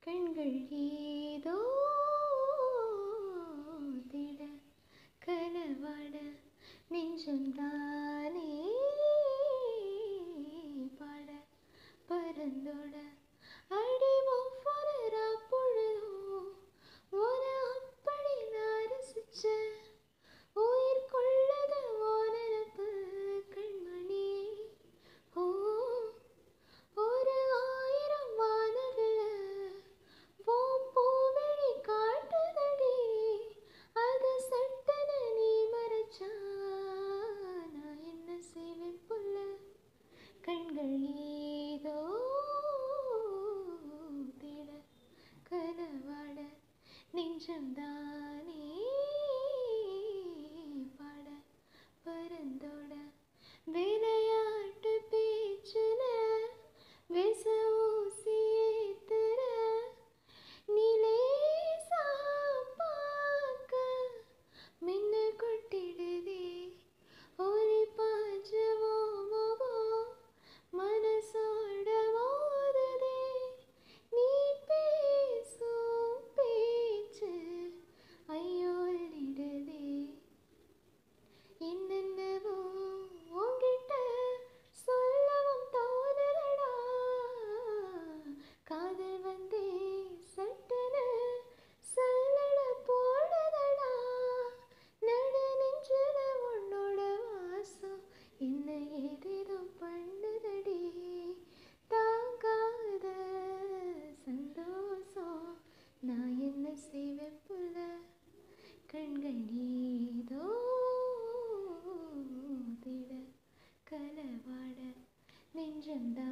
கண்கள் ஏதோ திட கனவாட நெஞ்சம் தானே பாட பரந்தோட அடி ஒவ்வொரு பொழுதும் ஒரு அப்படி நான் ரசிச்சேன் உயிர் கொள்ளத ஓனரப்பு கண்மணி ஓ ஒரு ஆயிரம் வானவில்ல பூவெளி காட்டுதடி அது சட்டன நீ மறைச்சா நான் என்ன செய்வேன் புள்ள கண்கள் ஏதோ திட கனவாட நெஞ்சம் தானே பாட பரந்தோட விளையாட்டு பேச்சுல விச ஊசி ஏத்துற நிலேசா பார்க்க மின்ன கொட்டிடுதே ஒரு பாஞ்சவோ மனசோட மோதுதே நீ பேசும் பேச்சு ஐயோ அள்ளிடுதே என்னென்னவோ உன்கிட்ட சொல்லவும் தோணுதடா காதல் வந்தே சட்டுன்னு சல்லட போடுதடா நடு நெஞ்சுல உன்னோட வாசம் என்ன ஏதேதோ பண்ணுதடி தாங்காத சந்தோஷம் நான் என்ன செய்வேன் புள்ள கண்கள் ஏதோ திட கலவாட நெஞ்சம்தான்